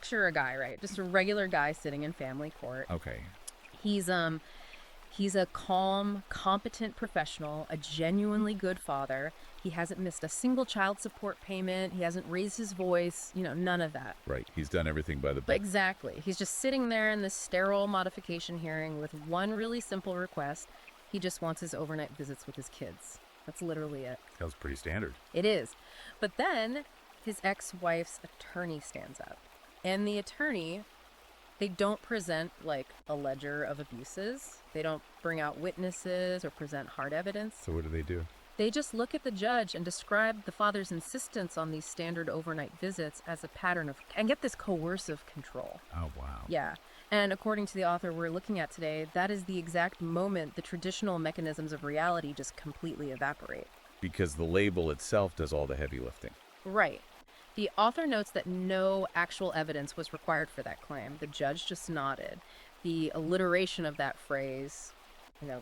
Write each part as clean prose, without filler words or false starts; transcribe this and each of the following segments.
picture a guy, right? Just a regular guy sitting in family court. Okay. He's He's a calm, competent professional, a genuinely good father. He hasn't missed a single child support payment. He hasn't raised his voice, none of that. Right. He's done everything by the But book. exactly. He's just sitting there in this sterile modification hearing with one really simple request. He just wants his overnight visits with his kids. That's literally it. That was pretty standard. It is. But then his ex-wife's attorney stands up. And the attorney, they don't present like a ledger of abuses. They don't bring out witnesses or present hard evidence. So what do? They just look at the judge and describe the father's insistence on these standard overnight visits as a pattern of, and get this, coercive control. Oh, wow. Yeah. And according to the author we're looking at today, that is the exact moment the traditional mechanisms of reality just completely evaporate. Because the label itself does all the heavy lifting. Right. The author notes that no actual evidence was required for that claim. The judge just nodded. The alliteration of that phrase,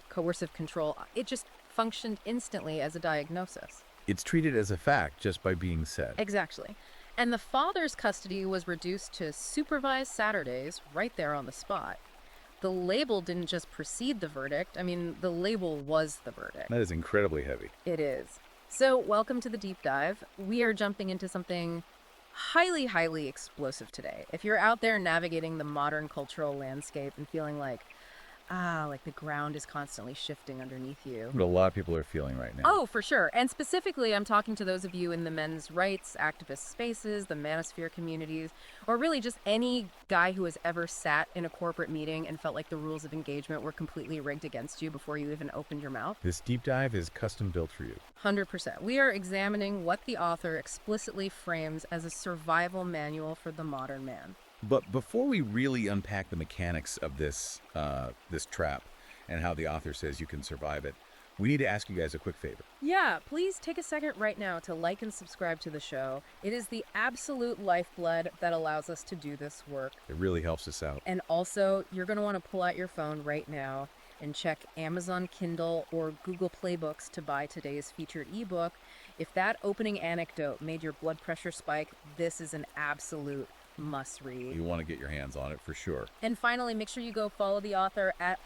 coercive control, it just functioned instantly as a diagnosis. It's treated as a fact just by being said. Exactly. And the father's custody was reduced to supervised Saturdays right there on the spot. The label didn't just precede the verdict. The label was the verdict. That is incredibly heavy. It is. So, welcome to the deep dive. We are jumping into something highly, highly explosive today. If you're out there navigating the modern cultural landscape and feeling like the ground is constantly shifting underneath you. What a lot of people are feeling right now. Oh, for sure. And specifically, I'm talking to those of you in the men's rights activist spaces, the manosphere communities, or really just any guy who has ever sat in a corporate meeting and felt like the rules of engagement were completely rigged against you before you even opened your mouth. This deep dive is custom built for you. 100%. We are examining what the author explicitly frames as a survival manual for the modern man. But before we really unpack the mechanics of this trap and how the author says you can survive it, we need to ask you guys a quick favor. Yeah, please take a second right now to like and subscribe to the show. It is the absolute lifeblood that allows us to do this work. It really helps us out. And also, you're going to want to pull out your phone right now and check Amazon Kindle or Google Playbooks to buy today's featured ebook. If that opening anecdote made your blood pressure spike, this is an absolute must read. You want to get your hands on it for sure. And finally, make sure you go follow the author at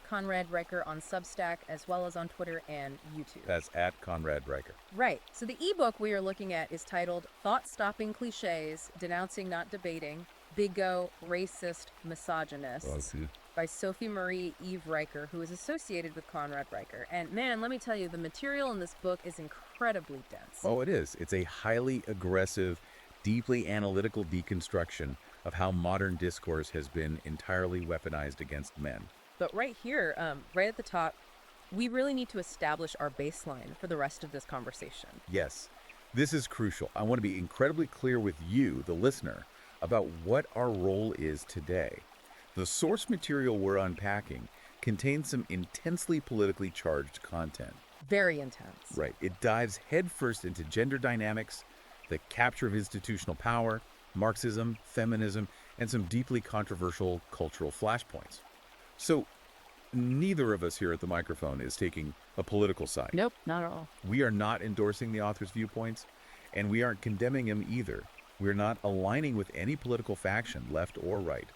Conrad Riker on Substack, as well as on Twitter and YouTube. That's at Conrad Riker. Right. So the ebook we are looking at is titled Thought-Stopping Clichés, Denouncing Not Debating, Bigot, Racist, Misogynist, by Sophie Marie Eve Riker, who is associated with Conrad Riker. And man, let me tell you, the material in this book is incredibly dense. Oh, it is. It's a highly aggressive, deeply analytical deconstruction of how modern discourse has been entirely weaponized against men. But right here, right at the top, we really need to establish our baseline for the rest of this conversation. Yes, this is crucial. I want to be incredibly clear with you, the listener, about what our role is today. The source material we're unpacking contains some intensely politically charged content. Very intense. Right. It dives headfirst into gender dynamics, the capture of institutional power, Marxism, feminism, and some deeply controversial cultural flashpoints. So, neither of us here at the microphone is taking a political side. Nope, not at all. We are not endorsing the author's viewpoints, and we aren't condemning him either. We're not aligning with any political faction, left or right.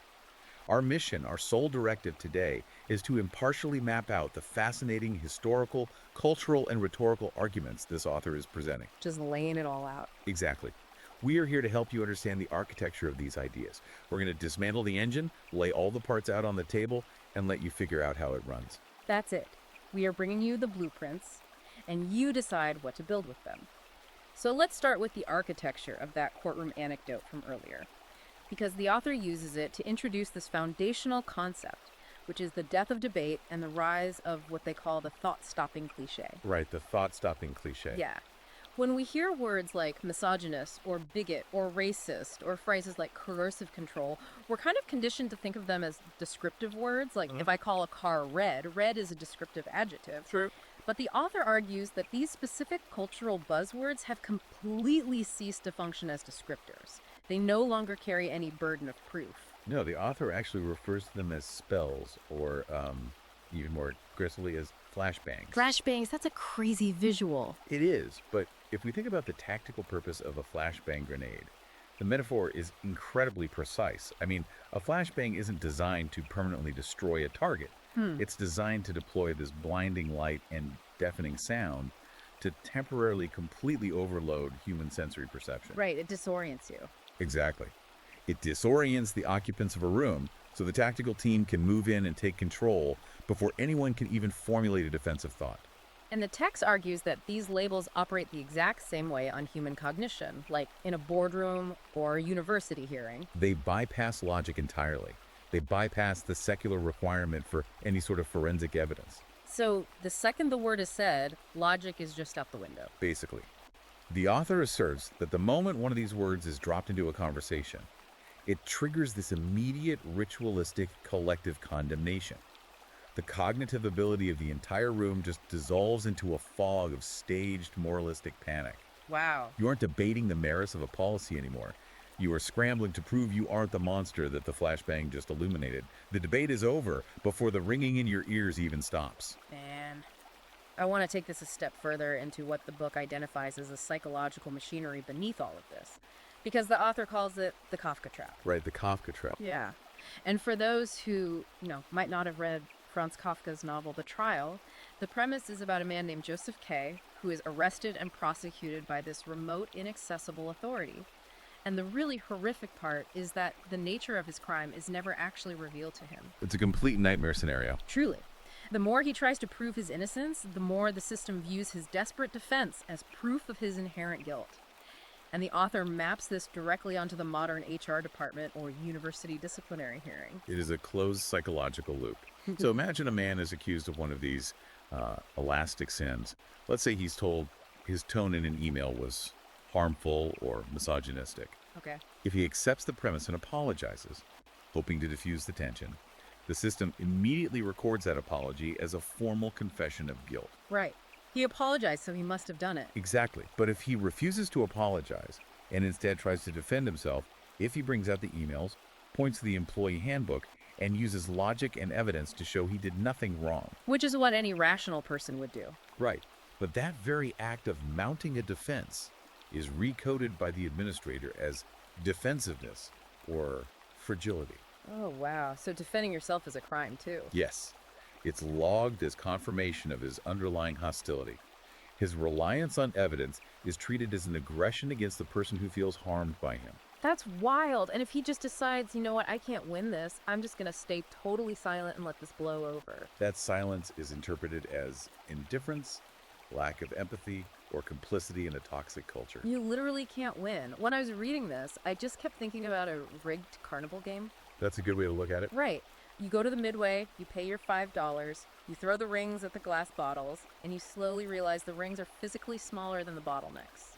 Our mission, our sole directive today, is to impartially map out the fascinating historical, cultural, and rhetorical arguments this author is presenting. Just laying it all out. Exactly. We are here to help you understand the architecture of these ideas. We're going to dismantle the engine, lay all the parts out on the table, and let you figure out how it runs. That's it. We are bringing you the blueprints, and you decide what to build with them. So let's start with the architecture of that courtroom anecdote from earlier, because the author uses it to introduce this foundational concept, which is the death of debate and the rise of what they call the thought-stopping cliché. Right, the thought-stopping cliché. Yeah. When we hear words like misogynist or bigot or racist or phrases like coercive control, we're kind of conditioned to think of them as descriptive words. Like if I call a car red, red is a descriptive adjective. True. But the author argues that these specific cultural buzzwords have completely ceased to function as descriptors. They no longer carry any burden of proof. No, the author actually refers to them as spells, or even more aggressively as flashbangs. Flashbangs, that's a crazy visual. It is, but if we think about the tactical purpose of a flashbang grenade, The metaphor is incredibly precise. I mean, a flashbang isn't designed to permanently destroy a target. Hmm. It's designed to deploy this blinding light and deafening sound to temporarily completely overload human sensory perception. Right, it disorients you. Exactly. It disorients the occupants of a room so the tactical team can move in and take control before anyone can even formulate a defensive thought. And the text argues that these labels operate the exact same way on human cognition, like in a boardroom or a university hearing. They bypass logic entirely. They bypass the secular requirement for any sort of forensic evidence, So the second the word is said, logic is just out the window. basically. The author asserts that the moment one of these words is dropped into a conversation, it triggers this immediate ritualistic collective condemnation. The cognitive ability of the entire room just dissolves into a fog of staged moralistic panic. Wow. You aren't debating the merits of a policy anymore. You are scrambling to prove you aren't the monster that the flashbang just illuminated. The debate is over before the ringing in your ears even stops. Man. I want to take this a step further into what the book identifies as a psychological machinery beneath all of this, because the author calls it the Kafka trap. Right, the Kafka trap. Yeah. And for those who, might not have read Franz Kafka's novel The Trial, the premise is about a man named Joseph K., who is arrested and prosecuted by this remote, inaccessible authority. And the really horrific part is that the nature of his crime is never actually revealed to him. It's a complete nightmare scenario. Truly. The more he tries to prove his innocence, the more the system views his desperate defense as proof of his inherent guilt. And the author maps this directly onto the modern HR department or university disciplinary hearing. It is a closed psychological loop. So imagine a man is accused of one of these elastic sins. Let's say he's told his tone in an email was harmful or misogynistic. Okay. If he accepts the premise and apologizes, hoping to diffuse the tension, the system immediately records that apology as a formal confession of guilt. Right. He apologized, so he must have done it. Exactly. But if he refuses to apologize and instead tries to defend himself, if he brings out the emails, points to the employee handbook, and uses logic and evidence to show he did nothing wrong. Which is what any rational person would do. Right. But that very act of mounting a defense is recoded by the administrator as defensiveness or fragility. Oh, wow. So defending yourself is a crime, too. Yes, it's logged as confirmation of his underlying hostility. His reliance on evidence is treated as an aggression against the person who feels harmed by him. That's wild. And if he just decides, you know what, I can't win this, I'm just going to stay totally silent and let this blow over. That silence is interpreted as indifference, lack of empathy, or complicity in a toxic culture. You literally can't win. When I was reading this, I just kept thinking about a rigged carnival game. That's a good way to look at it. Right. You go to the Midway, you pay your $5, you throw the rings at the glass bottles, and you slowly realize the rings are physically smaller than the bottlenecks.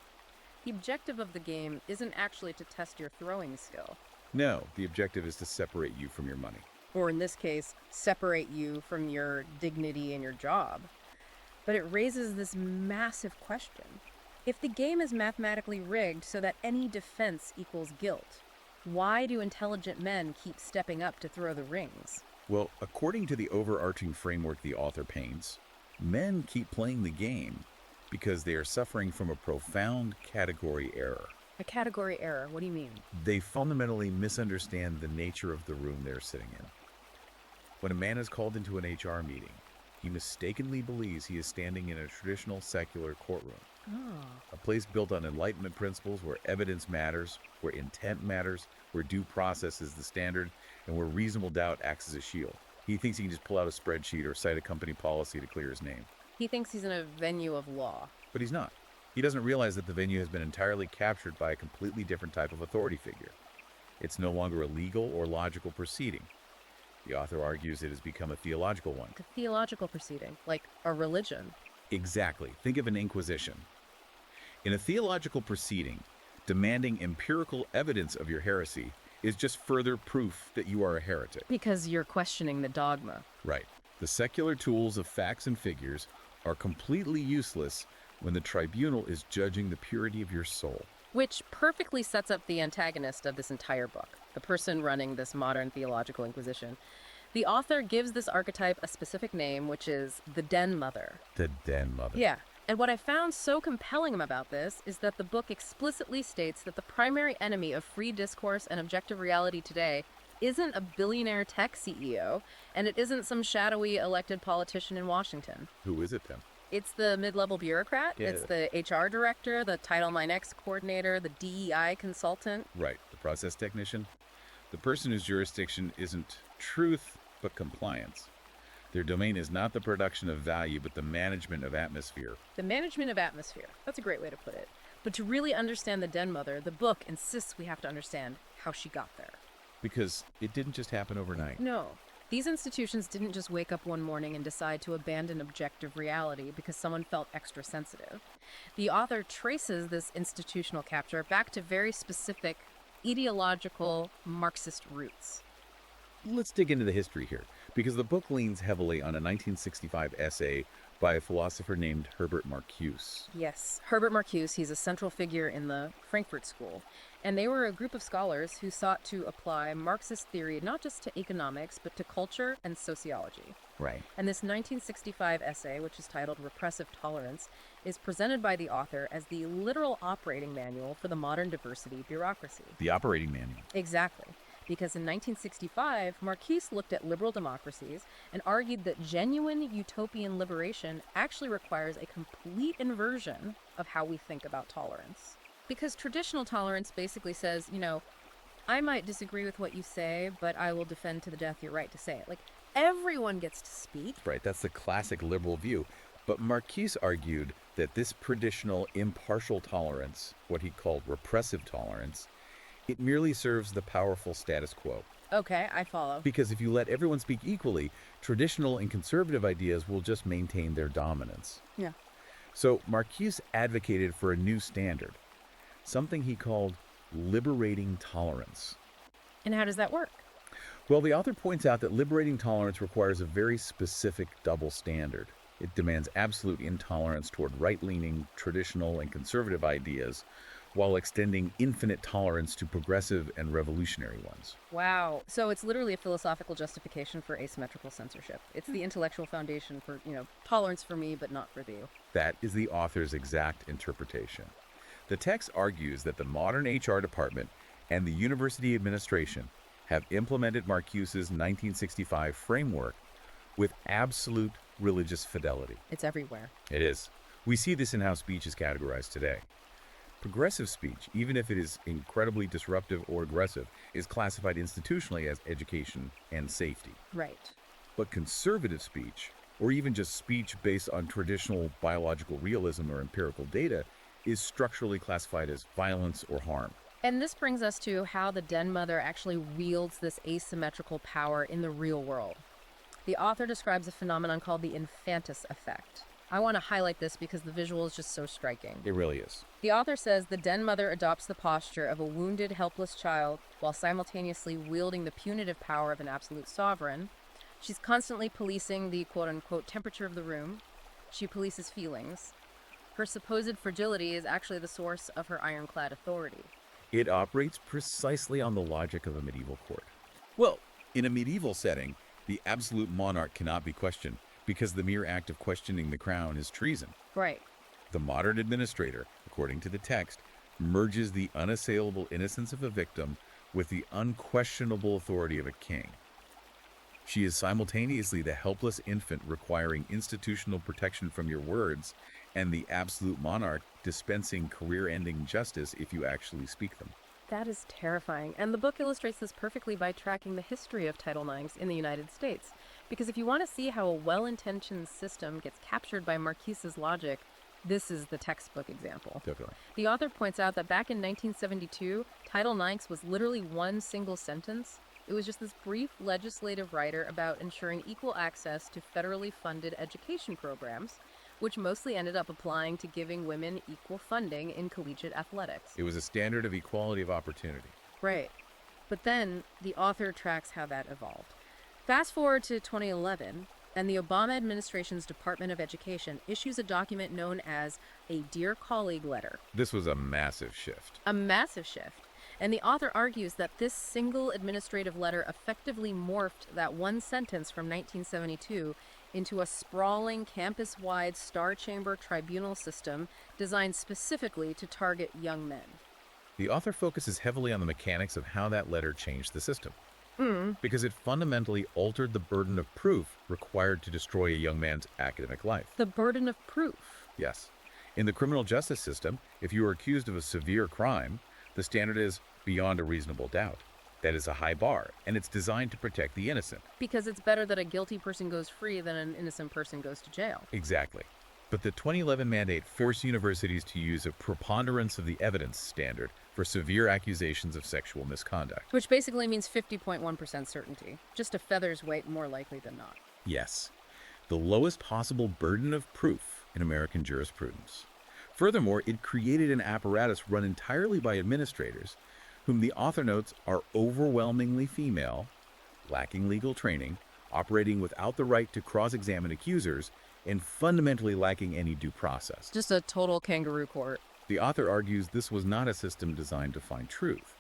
The objective of the game isn't actually to test your throwing skill. No, the objective is to separate you from your money. Or in this case, separate you from your dignity and your job. But it raises this massive question. If the game is mathematically rigged so that any defense equals guilt, why do intelligent men keep stepping up to throw the rings? Well, according to the overarching framework the author paints, men keep playing the game because they are suffering from a profound category error. A category error, what do you mean? They fundamentally misunderstand the nature of the room they're sitting in. When a man is called into an HR meeting, he mistakenly believes he is standing in a traditional secular courtroom. Oh. A place built on Enlightenment principles where evidence matters, where intent matters, where due process is the standard, and where reasonable doubt acts as a shield. He thinks he can just pull out a spreadsheet or cite a company policy to clear his name. He thinks he's in a venue of law. But he's not. He doesn't realize that the venue has been entirely captured by a completely different type of authority figure. It's no longer a legal or logical proceeding. The author argues it has become a theological one. A theological proceeding, like a religion. Exactly. Think of an inquisition. In a theological proceeding, demanding empirical evidence of your heresy is just further proof that you are a heretic. Because you're questioning the dogma. Right. The secular tools of facts and figures are completely useless when the tribunal is judging the purity of your soul. Which perfectly sets up the antagonist of this entire book, the person running this modern theological inquisition. The author gives this archetype a specific name, which is the Den Mother. The Den Mother. Yeah. And what I found so compelling about this is that the book explicitly states that the primary enemy of free discourse and objective reality today isn't a billionaire tech CEO, and it isn't some shadowy elected politician in Washington. Who is it then? It's the mid-level bureaucrat. Yeah. It's the HR director, the Title IX coordinator, the DEI consultant. Right, the process technician. The person whose jurisdiction isn't truth, but compliance. Their domain is not the production of value, but the management of atmosphere. The management of atmosphere. That's a great way to put it. But to really understand the Den Mother, the book insists we have to understand how she got there. Because it didn't just happen overnight. No. These institutions didn't just wake up one morning and decide to abandon objective reality because someone felt extra sensitive. The author traces this institutional capture back to very specific ideological Marxist roots. Let's dig into the history here, because the book leans heavily on a 1965 essay by a philosopher named Herbert Marcuse. Yes, Herbert Marcuse, he's a central figure in the Frankfurt School. And they were a group of scholars who sought to apply Marxist theory not just to economics, but to culture and sociology. Right. And this 1965 essay, which is titled Repressive Tolerance, is presented by the author as the literal operating manual for the modern diversity bureaucracy. The operating manual. Exactly. Because in 1965, Marquise looked at liberal democracies and argued that genuine utopian liberation actually requires a complete inversion of how we think about tolerance. Because traditional tolerance basically says, I might disagree with what you say, but I will defend to the death your right to say it. Like, everyone gets to speak. Right, that's the classic liberal view. But Marquise argued that this traditional impartial tolerance, what he called repressive tolerance, it merely serves the powerful status quo. Okay, I follow. Because if you let everyone speak equally, traditional and conservative ideas will just maintain their dominance. Yeah. So Marquise advocated for a new standard, something he called liberating tolerance. And how does that work? Well, the author points out that liberating tolerance requires a very specific double standard. It demands absolute intolerance toward right-leaning, traditional, and conservative ideas, while extending infinite tolerance to progressive and revolutionary ones. Wow. So it's literally a philosophical justification for asymmetrical censorship. It's the intellectual foundation for, tolerance for me, but not for thee. That is the author's exact interpretation. The text argues that the modern HR department and the university administration have implemented Marcuse's 1965 framework with absolute religious fidelity. It's everywhere. It is. We see this in how speech is categorized today. Progressive speech, even if it is incredibly disruptive or aggressive, is classified institutionally as education and safety. Right. But conservative speech, or even just speech based on traditional biological realism or empirical data, is structurally classified as violence or harm. And this brings us to how the Den Mother actually wields this asymmetrical power in the real world. The author describes a phenomenon called the infantis effect. I want to highlight this because the visual is just so striking. It really is. The author says the Den Mother adopts the posture of a wounded, helpless child while simultaneously wielding the punitive power of an absolute sovereign. She's constantly policing the quote-unquote temperature of the room. She polices feelings. Her supposed fragility is actually the source of her ironclad authority. It operates precisely on the logic of a medieval court. Well, in a medieval setting, the absolute monarch cannot be questioned, because the mere act of questioning the crown is treason. Right. The modern administrator, according to the text, merges the unassailable innocence of a victim with the unquestionable authority of a king. She is simultaneously the helpless infant requiring institutional protection from your words and the absolute monarch dispensing career-ending justice if you actually speak them. That is terrifying. And the book illustrates this perfectly by tracking the history of Title IX in the United States. Because if you want to see how a well-intentioned system gets captured by Marquise's logic, this is the textbook example. Definitely. The author points out that back in 1972, Title IX was literally one single sentence. It was just this brief legislative rider about ensuring equal access to federally funded education programs, which mostly ended up applying to giving women equal funding in collegiate athletics. It was a standard of equality of opportunity. Right. But then the author tracks how that evolved. Fast forward to 2011, and the Obama administration's Department of Education issues a document known as a Dear Colleague letter. This was a massive shift. A massive shift. And the author argues that this single administrative letter effectively morphed that one sentence from 1972 into a sprawling, campus-wide star chamber tribunal system designed specifically to target young men. The author focuses heavily on the mechanics of how that letter changed the system, Mm. because it fundamentally altered the burden of proof required to destroy a young man's academic life. The burden of proof. Yes. In the criminal justice system, if you are accused of a severe crime, the standard is beyond a reasonable doubt. That is a high bar, and it's designed to protect the innocent. Because it's better that a guilty person goes free than an innocent person goes to jail. Exactly. But the 2011 mandate forced universities to use a preponderance of the evidence standard for severe accusations of sexual misconduct. Which basically means 50.1% certainty. Just a feather's weight more likely than not. Yes, the lowest possible burden of proof in American jurisprudence. Furthermore, it created an apparatus run entirely by administrators, whom the author notes are overwhelmingly female, lacking legal training, operating without the right to cross-examine accusers, and fundamentally lacking any due process. Just a total kangaroo court. The author argues this was not a system designed to find truth.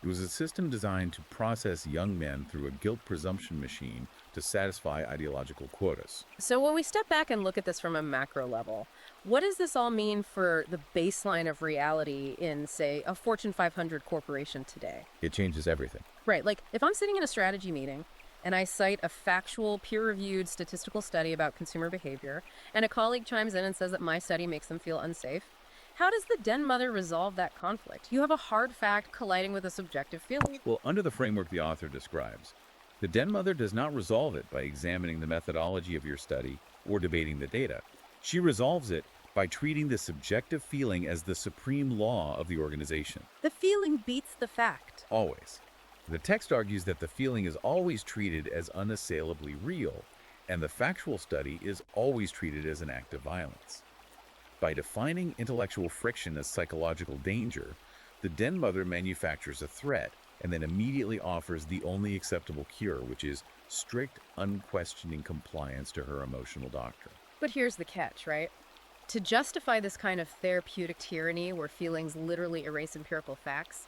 It was a system designed to process young men through a guilt presumption machine to satisfy ideological quotas. So when we step back and look at this from a macro level, what does this all mean for the baseline of reality in, say, a Fortune 500 corporation today? It changes everything. Right, like if I'm sitting in a strategy meeting and I cite a factual, peer-reviewed statistical study about consumer behavior, and a colleague chimes in and says that my study makes them feel unsafe, how does the den mother resolve that conflict? You have a hard fact colliding with a subjective feeling. Well, under the framework the author describes, the den mother does not resolve it by examining the methodology of your study or debating the data. She resolves it by treating the subjective feeling as the supreme law of the organization. The feeling beats the fact. Always. The text argues that the feeling is always treated as unassailably real, and the factual study is always treated as an act of violence. By defining intellectual friction as psychological danger, the den mother manufactures a threat and then immediately offers the only acceptable cure, which is strict, unquestioning compliance to her emotional doctrine. But here's the catch, right? To justify this kind of therapeutic tyranny where feelings literally erase empirical facts,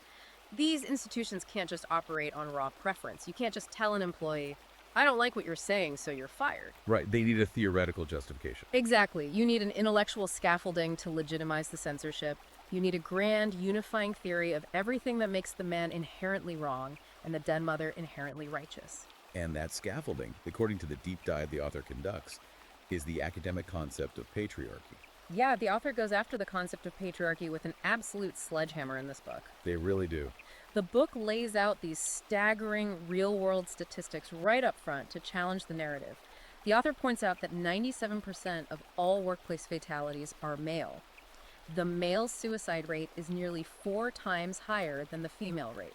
these institutions can't just operate on raw preference. You can't just tell an employee, I don't like what you're saying, so you're fired. Right, they need a theoretical justification. Exactly. You need an intellectual scaffolding to legitimize the censorship. You need a grand, unifying theory of everything that makes the man inherently wrong and the den mother inherently righteous. And that scaffolding, according to the deep dive the author conducts, is the academic concept of patriarchy. Yeah, the author goes after the concept of patriarchy with an absolute sledgehammer in this book. They really do. The book lays out these staggering real-world statistics right up front to challenge the narrative. The author points out that 97% of all workplace fatalities are male. The male suicide rate is nearly 4 times higher than the female rate.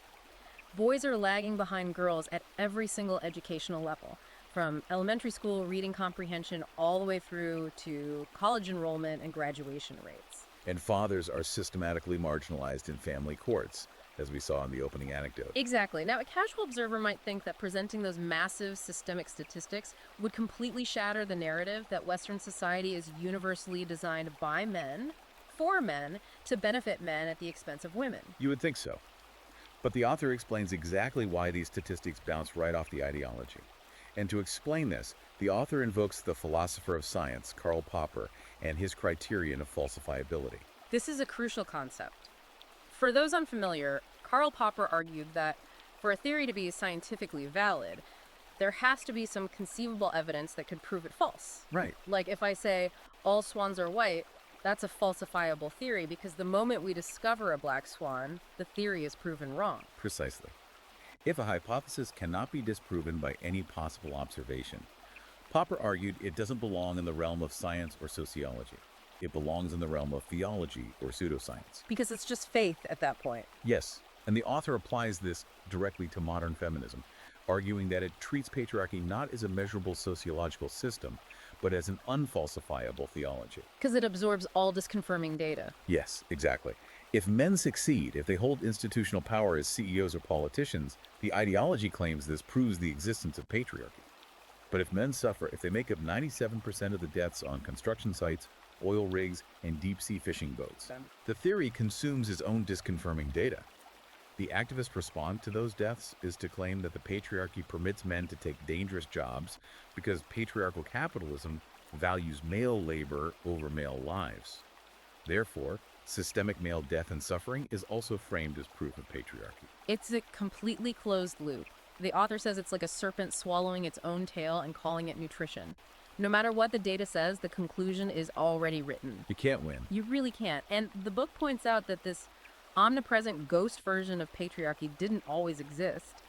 Boys are lagging behind girls at every single educational level, from elementary school reading comprehension all the way through to college enrollment and graduation rates. And fathers are systematically marginalized in family courts, as we saw in the opening anecdote. Exactly. Now, a casual observer might think that presenting those massive systemic statistics would completely shatter the narrative that Western society is universally designed by men, for men, to benefit men at the expense of women. You would think so. But the author explains exactly why these statistics bounce right off the ideology. And to explain this, the author invokes the philosopher of science, Karl Popper, and his criterion of falsifiability. This is a crucial concept. For those unfamiliar, Karl Popper argued that for a theory to be scientifically valid, there has to be some conceivable evidence that could prove it false. Right. Like if I say all swans are white, that's a falsifiable theory because the moment we discover a black swan, the theory is proven wrong. Precisely. If a hypothesis cannot be disproven by any possible observation, Popper argued it doesn't belong in the realm of science or sociology. It belongs in the realm of theology or pseudoscience. Because it's just faith at that point. Yes, and the author applies this directly to modern feminism, arguing that it treats patriarchy not as a measurable sociological system, but as an unfalsifiable theology. Because it absorbs all disconfirming data. Yes, exactly. If men succeed, if they hold institutional power as CEOs or politicians, the ideology claims this proves the existence of patriarchy. But if men suffer, if they make up 97% of the deaths on construction sites, oil rigs, and deep-sea fishing boats, the theory consumes its own disconfirming data. The activist response to those deaths is to claim that the patriarchy permits men to take dangerous jobs because patriarchal capitalism values male labor over male lives. Therefore, systemic male death and suffering is also framed as proof of patriarchy. It's a completely closed loop. The author says it's like a serpent swallowing its own tail and calling it nutrition. No matter what the data says, the conclusion is already written. You can't win. You really can't. And the book points out that this omnipresent ghost version of patriarchy didn't always exist.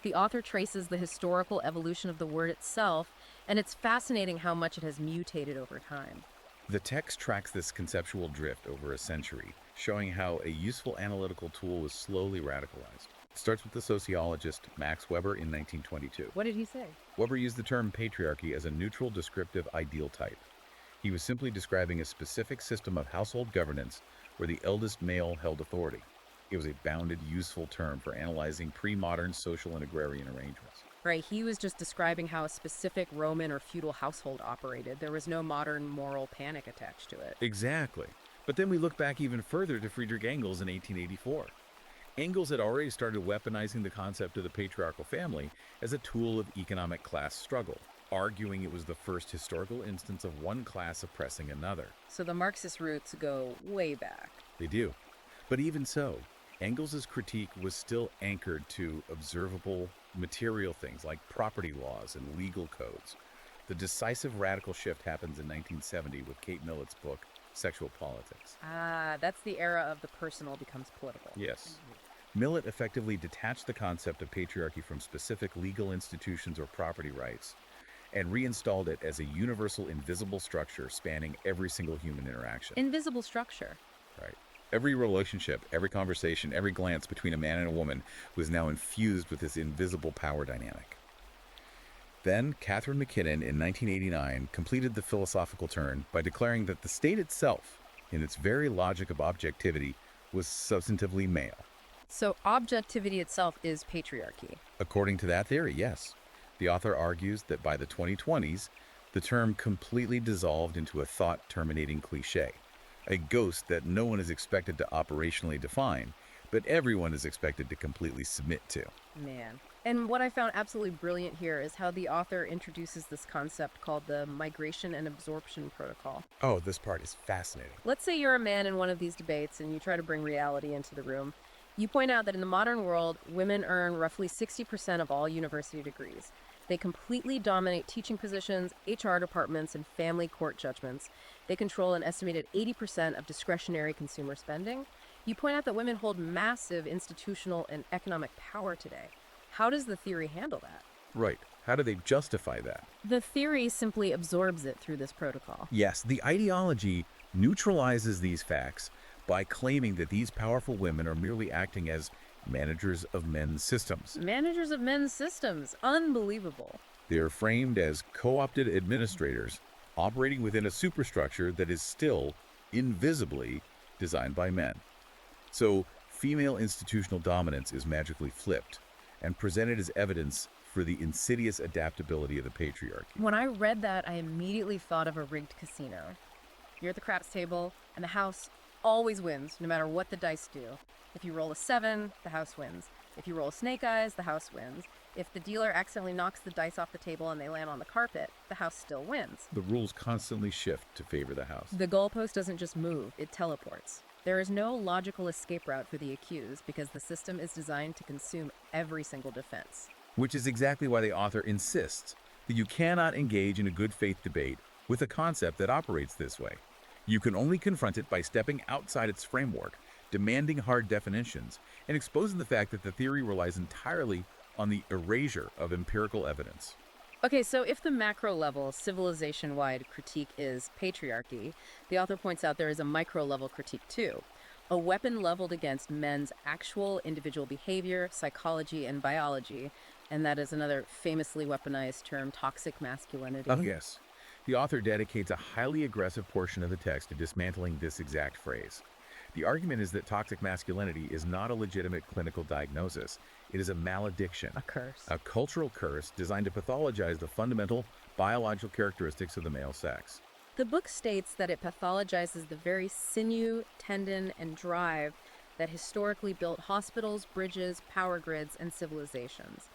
The author traces the historical evolution of the word itself, and it's fascinating how much it has mutated over time. The text tracks this conceptual drift over a century, showing how a useful analytical tool was slowly radicalized. It starts with the sociologist Max Weber in 1922. What did he say? Weber used the term patriarchy as a neutral descriptive ideal type. He was simply describing a specific system of household governance where the eldest male held authority. It was a bounded, useful term for analyzing pre-modern social and agrarian arrangements. Right, he was just describing how a specific Roman or feudal household operated. There was no modern moral panic attached to it. Exactly. But then we look back even further to Friedrich Engels in 1884. Engels had already started weaponizing the concept of the patriarchal family as a tool of economic class struggle, arguing it was the first historical instance of one class oppressing another. So the Marxist roots go way back. They do. But even so, Engels' critique was still anchored to observable material things like property laws and legal codes. The decisive radical shift happens in 1970 with Kate Millett's book, Sexual Politics. Ah, that's the era of the personal becomes political. Yes. Millett effectively detached the concept of patriarchy from specific legal institutions or property rights and reinstalled it as a universal invisible structure spanning every single human interaction. Invisible structure. Right. Every relationship, every conversation, every glance between a man and a woman was now infused with this invisible power dynamic. Then, Catherine MacKinnon in 1989 completed the philosophical turn by declaring that the state itself, in its very logic of objectivity, was substantively male. So objectivity itself is patriarchy. According to that theory, yes. The author argues that by the 2020s, the term completely dissolved into a thought-terminating cliché, a ghost that no one is expected to operationally define, but everyone is expected to completely submit to. Man. And what I found absolutely brilliant here is how the author introduces this concept called the migration and absorption protocol. Oh, this part is fascinating. Let's say you're a man in one of these debates and you try to bring reality into the room. You point out that in the modern world, women earn roughly 60% of all university degrees. They completely dominate teaching positions, HR departments, and family court judgments. They control an estimated 80% of discretionary consumer spending. You point out that women hold massive institutional and economic power today. How does the theory handle that? Right. How do they justify that? The theory simply absorbs it through this protocol. Yes, the ideology neutralizes these facts by claiming that these powerful women are merely acting as managers of men's systems. Managers of men's systems. Unbelievable. They are framed as co-opted administrators operating within a superstructure that is still invisibly designed by men. So, female institutional dominance is magically flipped and presented as evidence for the insidious adaptability of the patriarchy. When I read that, I immediately thought of a rigged casino. You're at the craps table, and the house always wins, no matter what the dice do. If you roll a 7, the house wins. If you roll snake eyes, the house wins. If the dealer accidentally knocks the dice off the table and they land on the carpet, the house still wins. The rules constantly shift to favor the house. The goalpost doesn't just move, it teleports. There is no logical escape route for the accused because the system is designed to consume every single defense. Which is exactly why the author insists that you cannot engage in a good faith debate with a concept that operates this way. You can only confront it by stepping outside its framework, demanding hard definitions, and exposing the fact that the theory relies entirely on the erasure of empirical evidence. Okay, so if the macro level, civilization-wide critique is patriarchy, the author points out there is a micro level critique too. A weapon leveled against men's actual individual behavior, psychology, and biology, and that is another famously weaponized term, toxic masculinity. Oh, yes. The author dedicates a highly aggressive portion of the text to dismantling this exact phrase. The argument is that toxic masculinity is not a legitimate clinical diagnosis. It is a malediction. A curse. A cultural curse designed to pathologize the fundamental biological characteristics of the male sex. The book states that it pathologizes the very sinew, tendon, and drive that historically built hospitals, bridges, power grids, and civilizations.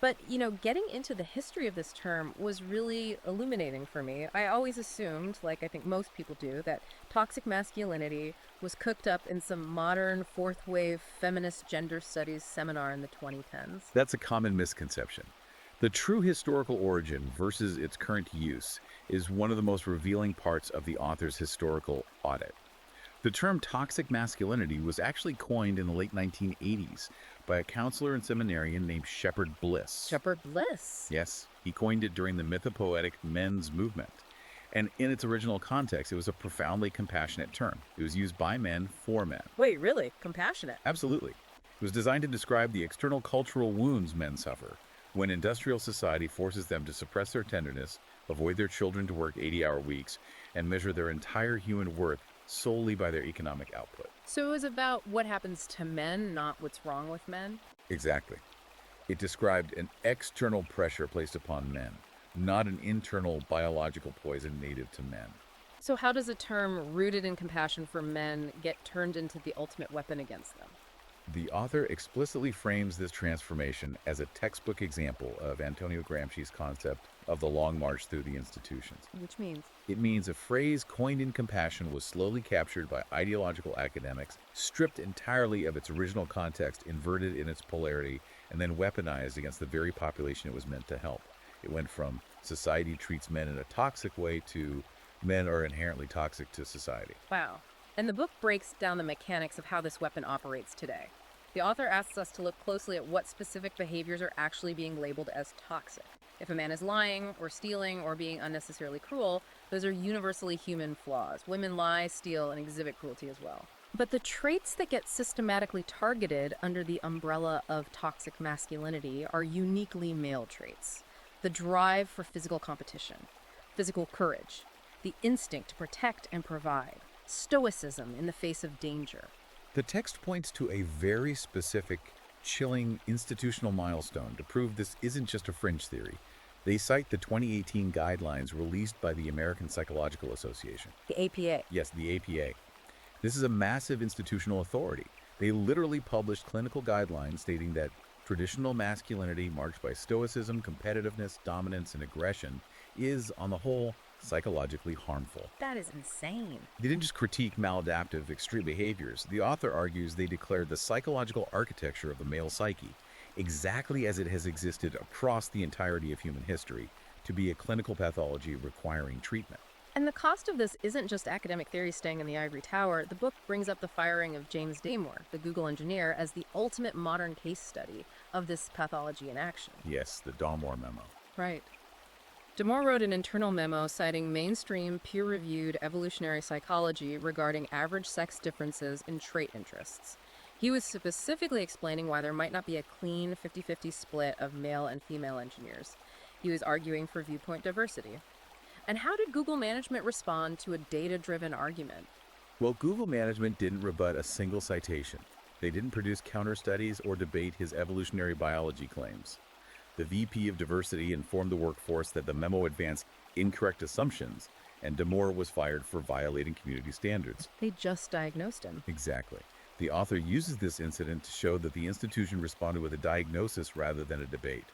But, getting into the history of this term was really illuminating for me. I always assumed, like I think most people do, that toxic masculinity was cooked up in some modern fourth wave feminist gender studies seminar in the 2010s. That's a common misconception. The true historical origin versus its current use is one of the most revealing parts of the author's historical audit. The term toxic masculinity was actually coined in the late 1980s by a counselor and seminarian named Shepherd Bliss. Shepherd Bliss. Yes, he coined it during the mythopoetic men's movement. And in its original context, it was a profoundly compassionate term. It was used by men for men. Wait, really? Compassionate? Absolutely. It was designed to describe the external cultural wounds men suffer when industrial society forces them to suppress their tenderness, avoid their children to work 80-hour weeks, and measure their entire human worth solely by their economic output. So it was about what happens to men, not what's wrong with men? Exactly. It described an external pressure placed upon men, not an internal biological poison native to men. So how does a term rooted in compassion for men get turned into the ultimate weapon against them? The author explicitly frames this transformation as a textbook example of Antonio Gramsci's concept of the long march through the institutions. Which means? It means a phrase coined in compassion was slowly captured by ideological academics, stripped entirely of its original context, inverted in its polarity, and then weaponized against the very population it was meant to help. It went from society treats men in a toxic way to men are inherently toxic to society. Wow. And the book breaks down the mechanics of how this weapon operates today. The author asks us to look closely at what specific behaviors are actually being labeled as toxic. If a man is lying or stealing or being unnecessarily cruel, those are universally human flaws. Women lie, steal, and exhibit cruelty as well. But the traits that get systematically targeted under the umbrella of toxic masculinity are uniquely male traits. The drive for physical competition, physical courage, the instinct to protect and provide, stoicism in the face of danger. The text points to a very specific, chilling institutional milestone to prove this isn't just a fringe theory. They cite the 2018 guidelines released by the American Psychological Association. The APA. Yes, the APA. This is a massive institutional authority. They literally published clinical guidelines stating that traditional masculinity marked by stoicism, competitiveness, dominance, and aggression is, on the whole, psychologically harmful. That is insane. They didn't just critique maladaptive extreme behaviors. The author argues they declared the psychological architecture of the male psyche, exactly as it has existed across the entirety of human history, to be a clinical pathology requiring treatment. And the cost of this isn't just academic theory staying in the ivory tower. The book brings up the firing of James Damore, the Google engineer, as the ultimate modern case study of this pathology in action. Yes, the Damore memo. Right. Damore wrote an internal memo citing mainstream, peer-reviewed evolutionary psychology regarding average sex differences in trait interests. He was specifically explaining why there might not be a clean 50-50 split of male and female engineers. He was arguing for viewpoint diversity. And how did Google management respond to a data-driven argument? Well, Google management didn't rebut a single citation. They didn't produce counter-studies or debate his evolutionary biology claims. The VP of Diversity informed the workforce that the memo advanced incorrect assumptions, and Damore was fired for violating community standards. They just diagnosed him. Exactly. The author uses this incident to show that the institution responded with a diagnosis rather than a debate.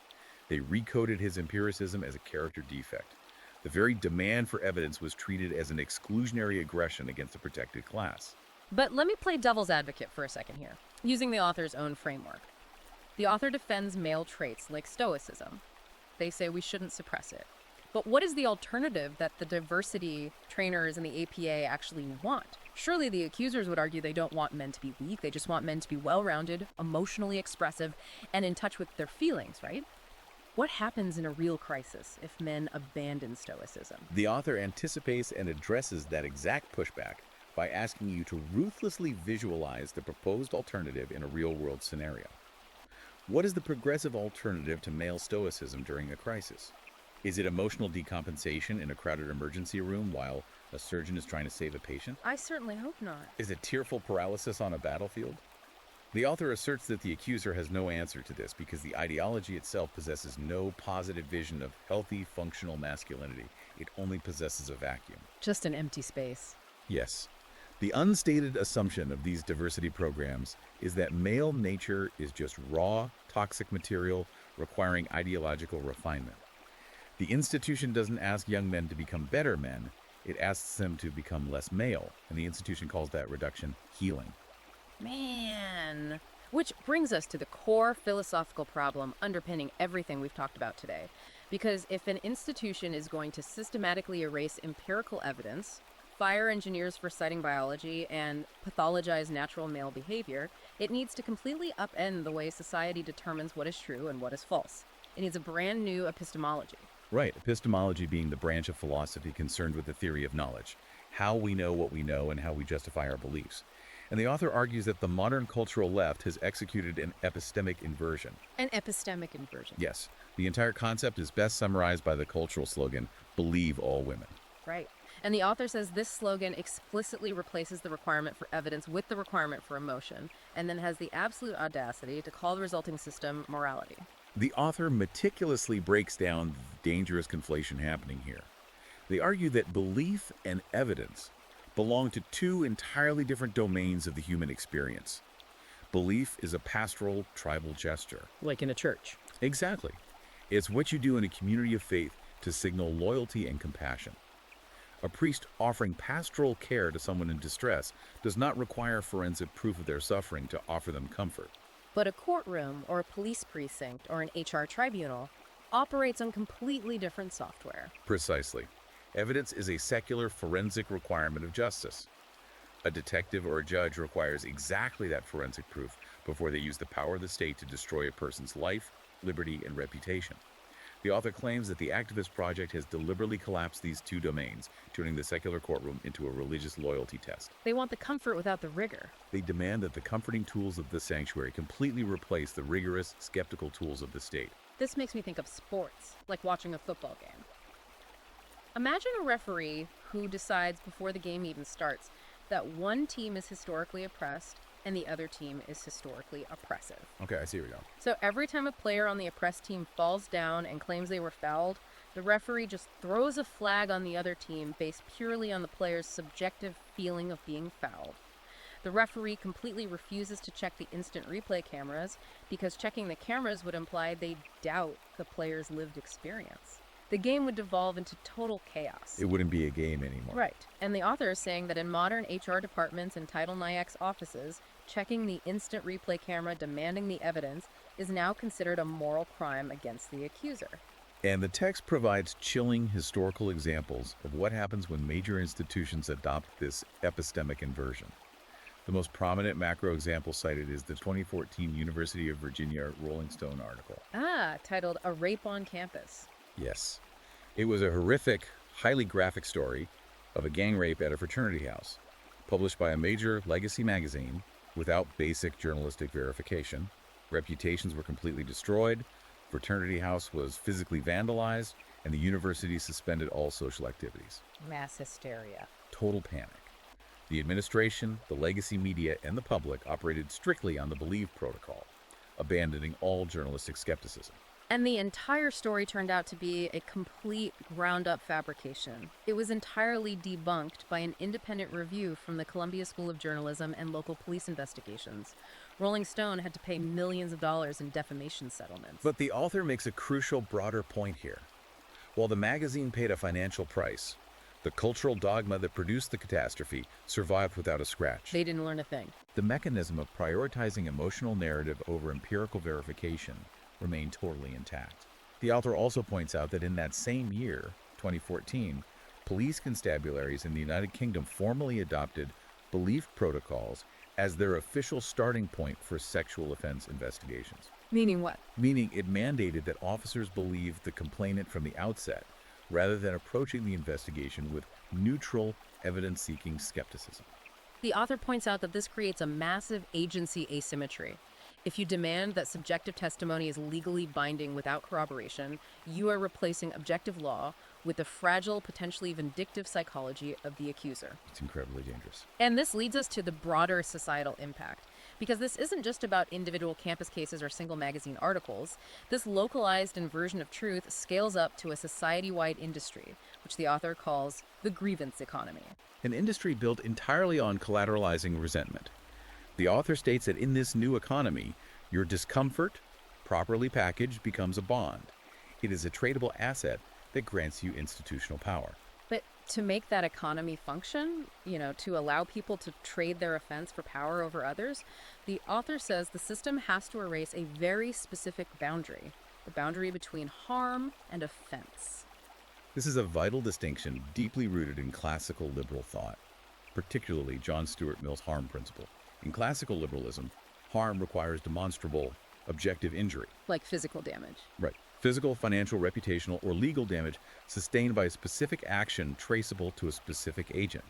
They recoded his empiricism as a character defect. The very demand for evidence was treated as an exclusionary aggression against a protected class. But let me play devil's advocate for a second here, using the author's own framework. The author defends male traits like stoicism. They say we shouldn't suppress it. But what is the alternative that the diversity trainers and the APA actually want? Surely the accusers would argue they don't want men to be weak, they just want men to be well-rounded, emotionally expressive, and in touch with their feelings, right? What happens in a real crisis if men abandon stoicism? The author anticipates and addresses that exact pushback by asking you to ruthlessly visualize the proposed alternative in a real-world scenario. What is the progressive alternative to male stoicism during a crisis? Is it emotional decompensation in a crowded emergency room while a surgeon is trying to save a patient? I certainly hope not. Is it tearful paralysis on a battlefield? The author asserts that the accuser has no answer to this because the ideology itself possesses no positive vision of healthy, functional masculinity. It only possesses a vacuum. Just an empty space. Yes. The unstated assumption of these diversity programs is that male nature is just raw, toxic material requiring ideological refinement. The institution doesn't ask young men to become better men, it asks them to become less male, and the institution calls that reduction healing. Man. Which brings us to the core philosophical problem underpinning everything we've talked about today. Because if an institution is going to systematically erase empirical evidence, fire engineers for citing biology, and pathologize natural male behavior, it needs to completely upend the way society determines what is true and what is false. It needs a brand new epistemology. Right, epistemology being the branch of philosophy concerned with the theory of knowledge, how we know what we know and how we justify our beliefs. And the author argues that the modern cultural left has executed an epistemic inversion. An epistemic inversion. Yes, the entire concept is best summarized by the cultural slogan, "Believe all women." Right. And the author says this slogan explicitly replaces the requirement for evidence with the requirement for emotion, and then has the absolute audacity to call the resulting system morality. The author meticulously breaks down the dangerous conflation happening here. They argue that belief and evidence belong to two entirely different domains of the human experience. Belief is a pastoral, tribal gesture. Like in a church. Exactly. It's what you do in a community of faith to signal loyalty and compassion. A priest offering pastoral care to someone in distress does not require forensic proof of their suffering to offer them comfort. But a courtroom or a police precinct or an HR tribunal operates on completely different software. Precisely. Evidence is a secular forensic requirement of justice. A detective or a judge requires exactly that forensic proof before they use the power of the state to destroy a person's life, liberty, and reputation. The author claims that the activist project has deliberately collapsed these two domains, turning the secular courtroom into a religious loyalty test. They want the comfort without the rigor. They demand that the comforting tools of the sanctuary completely replace the rigorous, skeptical tools of the state. This makes me think of sports, like watching a football game. Imagine a referee who decides before the game even starts that one team is historically oppressed and the other team is historically oppressive. Okay, I see where you're going. So every time a player on the oppressed team falls down and claims they were fouled, the referee just throws a flag on the other team based purely on the player's subjective feeling of being fouled. The referee completely refuses to check the instant replay cameras because checking the cameras would imply they doubt the player's lived experience. The game would devolve into total chaos. It wouldn't be a game anymore. Right. And the author is saying that in modern HR departments and Title IX offices, checking the instant replay camera demanding the evidence is now considered a moral crime against the accuser. And the text provides chilling historical examples of what happens when major institutions adopt this epistemic inversion. The most prominent macro example cited is the 2014 University of Virginia Rolling Stone article. Titled A Rape on Campus. Yes. It was a horrific, highly graphic story of a gang rape at a fraternity house, published by a major legacy magazine without basic journalistic verification. Reputations were completely destroyed, fraternity house was physically vandalized, and the university suspended all social activities. Mass hysteria. Total panic. The administration, the legacy media, and the public operated strictly on the Believe protocol, abandoning all journalistic skepticism. And the entire story turned out to be a complete ground-up fabrication. It was entirely debunked by an independent review from the Columbia School of Journalism and local police investigations. Rolling Stone had to pay millions of dollars in defamation settlements. But the author makes a crucial, broader point here. While the magazine paid a financial price, the cultural dogma that produced the catastrophe survived without a scratch. They didn't learn a thing. The mechanism of prioritizing emotional narrative over empirical verification remained totally intact. The author also points out that in that same year, 2014, police constabularies in the United Kingdom formally adopted Belief protocols as their official starting point for sexual offense investigations. Meaning what? Meaning it mandated that officers believe the complainant from the outset, rather than approaching the investigation with neutral, evidence-seeking skepticism. The author points out that this creates a massive agency asymmetry. If you demand that subjective testimony is legally binding without corroboration, you are replacing objective law with the fragile, potentially vindictive psychology of the accuser. It's incredibly dangerous. And this leads us to the broader societal impact. Because this isn't just about individual campus cases or single magazine articles. This localized inversion of truth scales up to a society-wide industry, which the author calls the grievance economy. An industry built entirely on collateralizing resentment. The author states that in this new economy, your discomfort, properly packaged, becomes a bond. It is a tradable asset that grants you institutional power. But to make that economy function, to allow people to trade their offense for power over others, the author says the system has to erase a very specific boundary, the boundary between harm and offense. This is a vital distinction deeply rooted in classical liberal thought, particularly John Stuart Mill's harm principle. In classical liberalism, harm requires demonstrable, objective injury. Like physical damage. Right. Physical, financial, reputational, or legal damage sustained by a specific action traceable to a specific agent.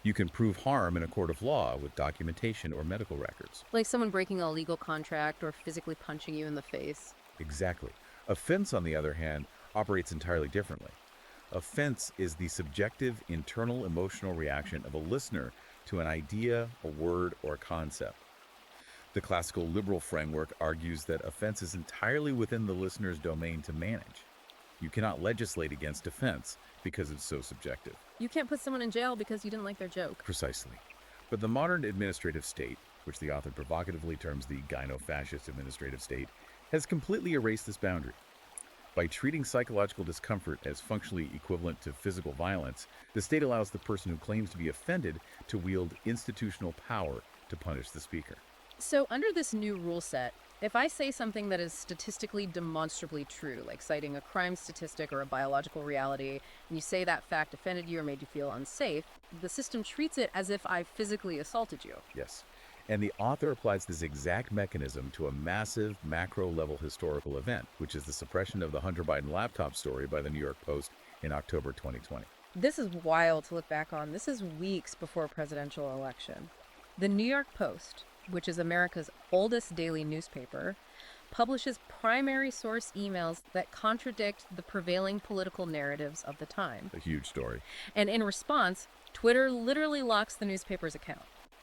You can prove harm in a court of law with documentation or medical records. Like someone breaking a legal contract or physically punching you in the face. Exactly. Offense, on the other hand, operates entirely differently. Offense is the subjective, internal emotional reaction of a listener to an idea, a word, or a concept. The classical liberal framework argues that offense is entirely within the listener's domain to manage. You cannot legislate against offense because it's so subjective. You can't put someone in jail because you didn't like their joke. Precisely. But the modern administrative state, which the author provocatively terms the gyno-fascist administrative state, has completely erased this boundary. By treating psychological discomfort as functionally equivalent to physical violence, the state allows the person who claims to be offended to wield institutional power to punish the speaker. So under this new rule set, if I say something that is statistically demonstrably true, like citing a crime statistic or a biological reality, and you say that fact offended you or made you feel unsafe, the system treats it as if I physically assaulted you. Yes. And the author applies this exact mechanism to a massive macro-level historical event, which is the suppression of the Hunter Biden laptop story by the New York Post in October 2020. This is wild to look back on. This is weeks before a presidential election. The New York Post, which is America's oldest daily newspaper, publishes primary source emails that contradict the prevailing political narratives of the time. A huge story. And in response, Twitter literally locks the newspaper's account.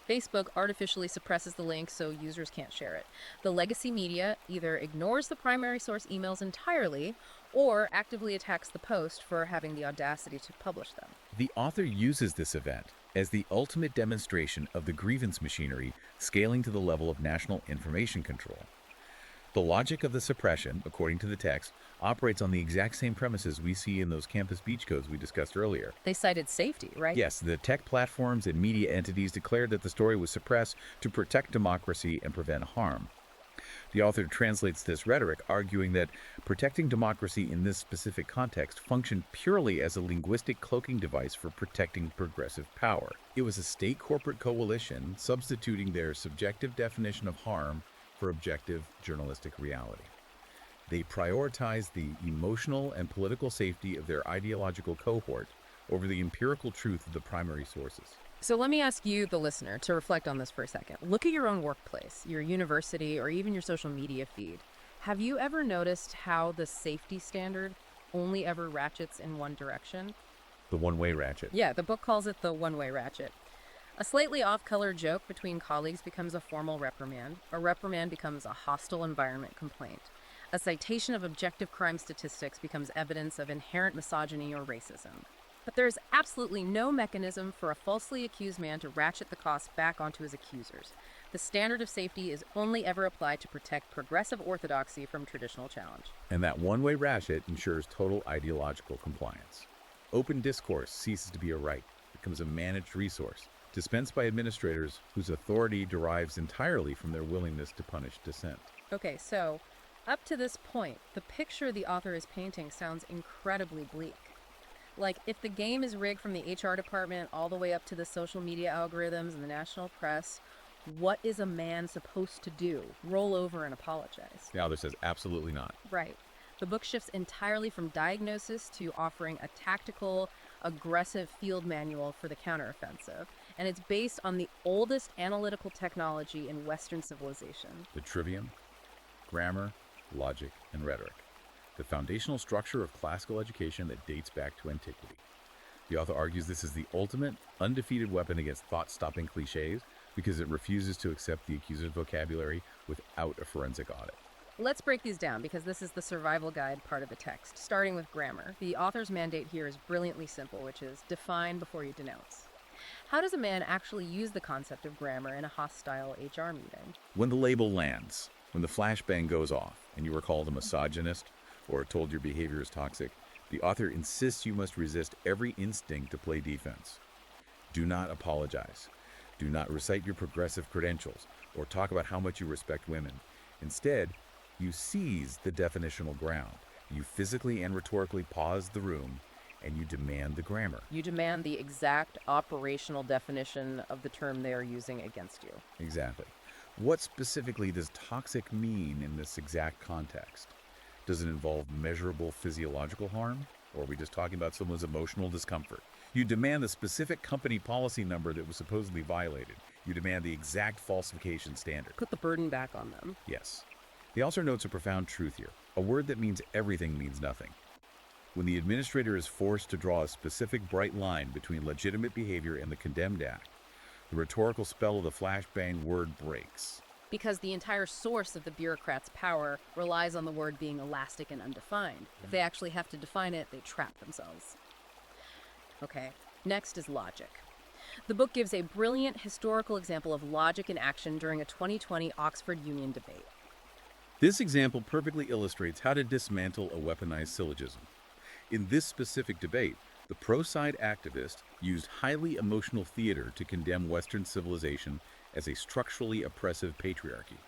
Facebook artificially suppresses the link so users can't share it. The legacy media either ignores the primary source emails entirely or actively attacks the Post for having the audacity to publish them. The author uses this event as the ultimate demonstration of the grievance machinery scaling to the level of national information control. The logic of the suppression, according to the text, operates on the exact same premises we see in those campus beach codes we discussed earlier. They cited safety, right? Yes, the tech platforms and media entities declared that the story was suppressed to protect democracy and prevent harm. The author translates this rhetoric, arguing that protecting democracy in this specific context functioned purely as a linguistic cloaking device for protecting progressive power. It was a state corporate coalition substituting their subjective definition of harm for objective journalistic reality. They prioritized the emotional and political safety of their ideological cohort over the empirical truth of the primary sources. So let me ask you, the listener, to reflect on this for a second. Look at your own workplace, your university, or even your social media feed. Have you ever noticed how the safety standard only ever ratchets in one direction? The one-way ratchet. Yeah, the book calls it the one-way ratchet. A slightly off-color joke between colleagues becomes a formal reprimand. A reprimand becomes a hostile environment complaint. A citation of objective crime statistics becomes evidence of inherent misogyny or racism. But there is absolutely no mechanism for a falsely accused man to ratchet the cost back onto his accusers. The standard of safety is only ever applied to protect progressive orthodoxy from traditional challenge. And that one-way ratchet ensures total ideological compliance. Open discourse ceases to be a right, becomes a managed resource, dispensed by administrators whose authority derives entirely from their willingness to punish dissent. Okay, so up to this point, the picture the author is painting sounds incredibly bleak. Like, if the game is rigged from the HR department all the way up to the social media algorithms and the national press, what is a man supposed to do? Roll over and apologize? The author says absolutely not. Right. The book shifts entirely from diagnosis to offering a tactical, aggressive field manual for the counteroffensive. And it's based on the oldest analytical technology in Western civilization. The trivium, grammar, logic, and rhetoric. The foundational structure of classical education that dates back to antiquity. The author argues this is the ultimate, undefeated weapon against thought-stopping cliches, because it refuses to accept the accusative vocabulary without a forensic audit. Let's break these down because this is the survival guide part of the text, starting with grammar. The author's mandate here is brilliantly simple, which is define before you denounce. How does a man actually use the concept of grammar in a hostile HR meeting? When the label lands, when the flashbang goes off, and you are called a misogynist or told your behavior is toxic, the author insists you must resist every instinct to play defense. Do not apologize. Do not recite your progressive credentials or talk about how much you respect women. Instead, you seize the definitional ground. You physically and rhetorically pause the room and you demand the grammar. You demand the exact operational definition of the term they are using against you. Exactly. What specifically does toxic mean in this exact context? Does it involve measurable physiological harm? Or are we just talking about someone's emotional discomfort? You demand the specific company policy number that was supposedly violated. You demand the exact falsification standard. Put the burden back on them. Yes. The author notes a profound truth here. A word that means everything means nothing. When the administrator is forced to draw a specific bright line between legitimate behavior and the condemned act, the rhetorical spell of the flashbang word breaks. Because the entire source of the bureaucrat's power relies on the word being elastic and undefined. If they actually have to define it, they trap themselves. Okay, next is logic. The book gives a brilliant historical example of logic in action during a 2020 Oxford Union debate. This example perfectly illustrates how to dismantle a weaponized syllogism. In this specific debate, the pro-side activist used highly emotional theater to condemn Western civilization as a structurally oppressive patriarchy.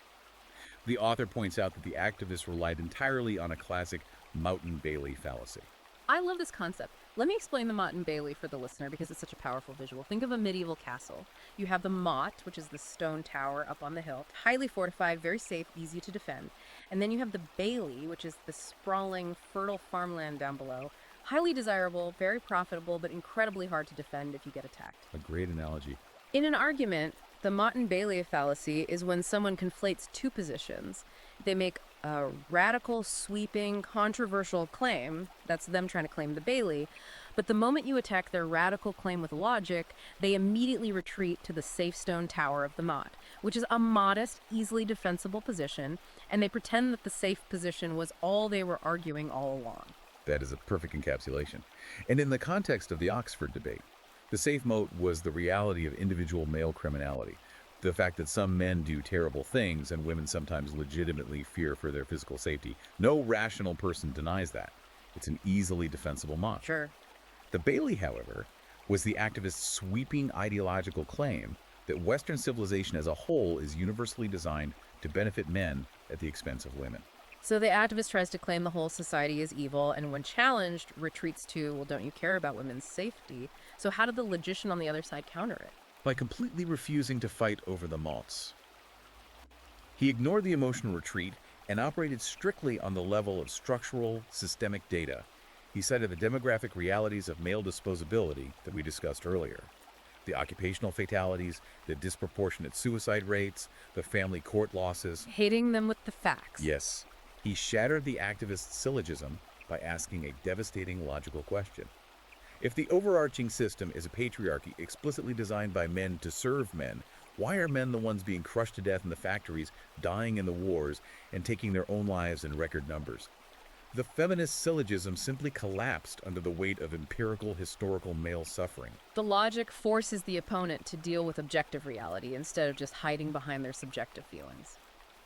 The author points out that the activist relied entirely on a classic Mountain-Bailey fallacy. I love this concept. Let me explain the Motte and Bailey for the listener because it's such a powerful visual. Think of a medieval castle. You have the motte, which is the stone tower up on the hill, highly fortified, very safe, easy to defend. And then you have the bailey, which is the sprawling, fertile farmland down below, highly desirable, very profitable, but incredibly hard to defend if you get attacked. A great analogy. In an argument, the Motte and Bailey fallacy is when someone conflates two positions. They make a radical, sweeping, controversial claim, that's them trying to claim the Bailey, but the moment you attack their radical claim with logic, they immediately retreat to the safe stone tower of the Motte, which is a modest, easily defensible position, and they pretend that the safe position was all they were arguing all along. That is a perfect encapsulation. And in the context of the Oxford debate, the safe moat was the reality of individual male criminality. The fact that some men do terrible things and women sometimes legitimately fear for their physical safety. No rational person denies that. It's an easily defensible moat. Sure. The Bailey, however, was the activist's sweeping ideological claim that Western civilization as a whole is universally designed to benefit men at the expense of women. So the activist tries to claim the whole society is evil, and when challenged, retreats to, well, don't you care about women's safety? So how did the logician on the other side counter it? By completely refusing to fight over the mots. He ignored the emotional retreat and operated strictly on the level of structural, systemic data. He cited the demographic realities of male disposability that we discussed earlier. The occupational fatalities, the disproportionate suicide rates, the family court losses. Hating them with the facts. Yes. He shattered the activist's syllogism by asking a devastating logical question. If the overarching system is a patriarchy explicitly designed by men to serve men, why are men the ones being crushed to death in the factories, dying in the wars, and taking their own lives in record numbers? The feminist syllogism simply collapsed under the weight of empirical historical male suffering. The logic forces the opponent to deal with objective reality instead of just hiding behind their subjective feelings.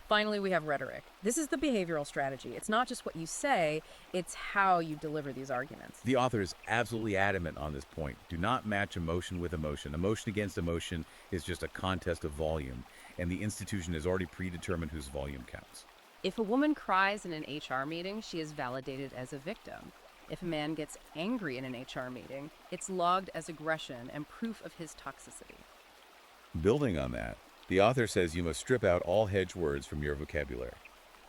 Finally, we have rhetoric. This is the behavioral strategy. It's not just what you say, it's how you deliver these arguments. The author is absolutely adamant on this point. Do not match emotion with emotion. Emotion against emotion is just a contest of volume, and the institution has already predetermined whose volume counts. If a woman cries in an HR meeting, she is validated as a victim. If a man gets angry in an HR meeting, it's logged as aggression and proof of his toxicity. Building on that, the author says you must strip out all hedge words from your vocabulary.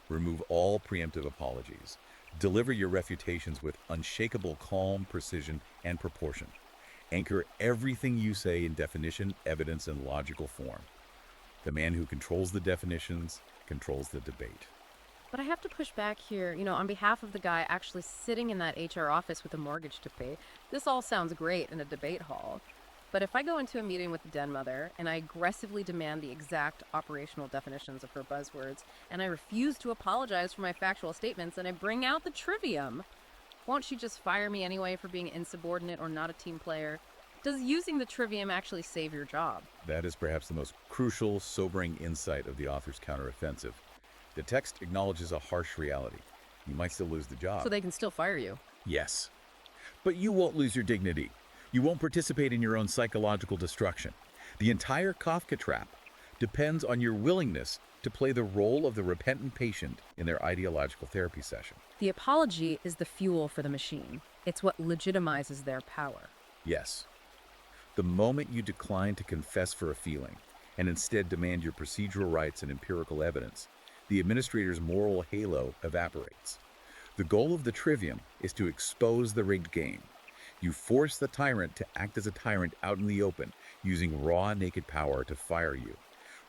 Remove all preemptive apologies. Deliver your refutations with unshakable calm, precision, and proportion. Anchor everything you say in definition, evidence, and logical form. The man who controls the definitions controls the debate. But I have to push back here, on behalf of the guy actually sitting in that HR office with a mortgage to pay. This all sounds great in a debate hall. But if I go into a meeting with the den mother and I aggressively demand the exact operational definitions of her buzzwords, and I refuse to apologize for my factual statements, and I bring out the trivium, won't she just fire me anyway for being insubordinate or not a team player? Does using the trivium actually save your job? That is perhaps the most crucial, sobering insight of the author's counteroffensive. The text acknowledges a harsh reality. You might still lose the job. So they can still fire you. Yes. But you won't lose your dignity. You won't participate in your own psychological destruction. The entire Kafka trap depends on your willingness to play the role of the repentant patient in their ideological therapy session. The apology is the fuel for the machine. It's what legitimizes their power. Yes. The moment you decline to confess for a feeling and instead demand your procedural rights and empirical evidence, the administrator's moral halo evaporates. The goal of the trivium is to expose the rigged game. You force the tyrant to act as a tyrant out in the open, using raw, naked power to fire you,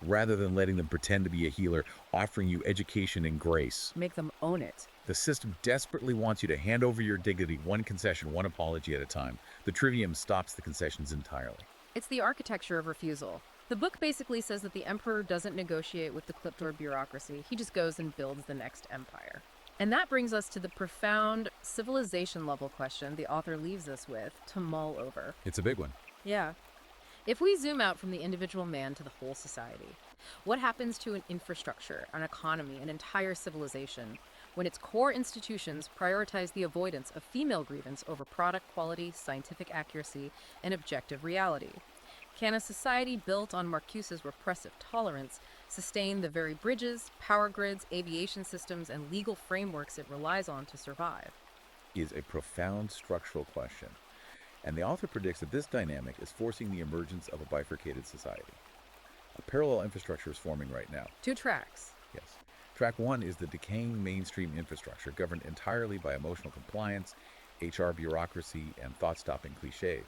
rather than letting them pretend to be a healer, offering you education and grace. Make them own it. The system desperately wants you to hand over your dignity one concession, one apology at a time. The trivium stops the concessions entirely. It's the architecture of refusal. The book basically says that the emperor doesn't negotiate with the clipboard bureaucracy. He just goes and builds the next empire. And that brings us to the profound civilization-level question the author leaves us with to mull over. It's a big one. Yeah. If we zoom out from the individual man to the whole society, what happens to an infrastructure, an economy, an entire civilization when its core institutions prioritize the avoidance of female grievance over product quality, scientific accuracy, and objective reality? Can a society built on Marcuse's repressive tolerance sustain the very bridges, power grids, aviation systems, and legal frameworks it relies on to survive? Is a profound structural question. And the author predicts that this dynamic is forcing the emergence of a bifurcated society. A parallel infrastructure is forming right now. 2 tracks. Yes. Track 1 is the decaying mainstream infrastructure governed entirely by emotional compliance, HR bureaucracy, and thought-stopping cliches.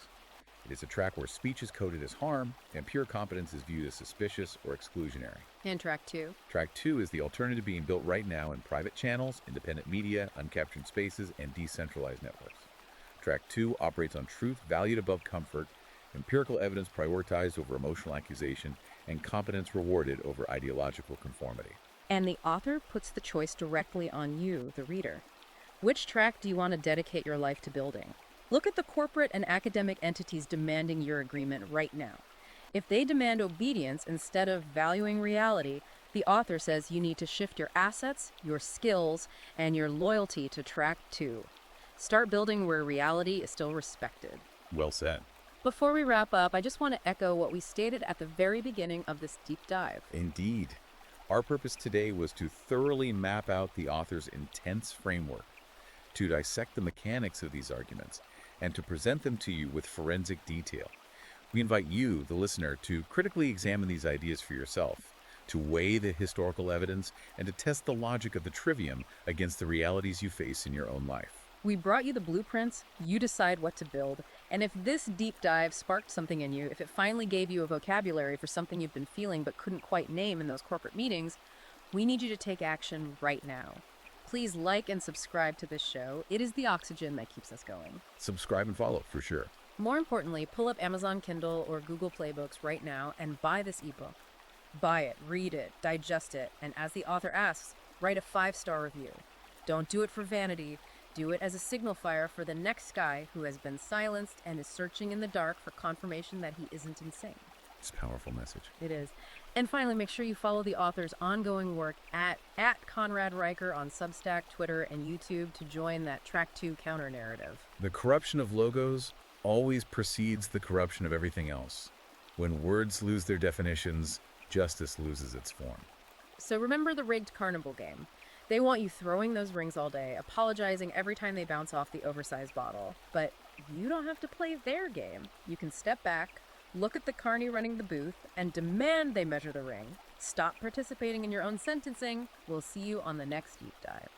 It is a track where speech is coded as harm and pure competence is viewed as suspicious or exclusionary. And track 2. Track 2 is the alternative being built right now in private channels, independent media, uncaptured spaces, and decentralized networks. Track 2 operates on truth valued above comfort, empirical evidence prioritized over emotional accusation, and competence rewarded over ideological conformity. And the author puts the choice directly on you, the reader. Which track do you want to dedicate your life to building? Look at the corporate and academic entities demanding your agreement right now. If they demand obedience instead of valuing reality, the author says you need to shift your assets, your skills, and your loyalty to track 2. Start building where reality is still respected. Well said. Before we wrap up, I just want to echo what we stated at the very beginning of this deep dive. Indeed. Our purpose today was to thoroughly map out the author's intense framework, to dissect the mechanics of these arguments, and to present them to you with forensic detail. We invite you, the listener, to critically examine these ideas for yourself, to weigh the historical evidence, and to test the logic of the trivium against the realities you face in your own life. We brought you the blueprints, you decide what to build, and if this deep dive sparked something in you, if it finally gave you a vocabulary for something you've been feeling but couldn't quite name in those corporate meetings, we need you to take action right now. Please like and subscribe to this show. It is the oxygen that keeps us going. Subscribe and follow, for sure. More importantly, pull up Amazon Kindle or Google Play Books right now and buy this ebook. Buy it, read it, digest it, and as the author asks, write a 5-star review. Don't do it for vanity. Do it as a signal fire for the next guy who has been silenced and is searching in the dark for confirmation that he isn't insane. It's a powerful message. It is. And finally, make sure you follow the author's ongoing work at Conrad Riker on Substack, Twitter, and YouTube to join that Track 2 counter-narrative. The corruption of logos always precedes the corruption of everything else. When words lose their definitions, justice loses its form. So remember the rigged carnival game. They want you throwing those rings all day, apologizing every time they bounce off the oversized bottle. But you don't have to play their game. You can step back, look at the carny running the booth, and demand they measure the ring. Stop participating in your own sentencing. We'll see you on the next deep dive.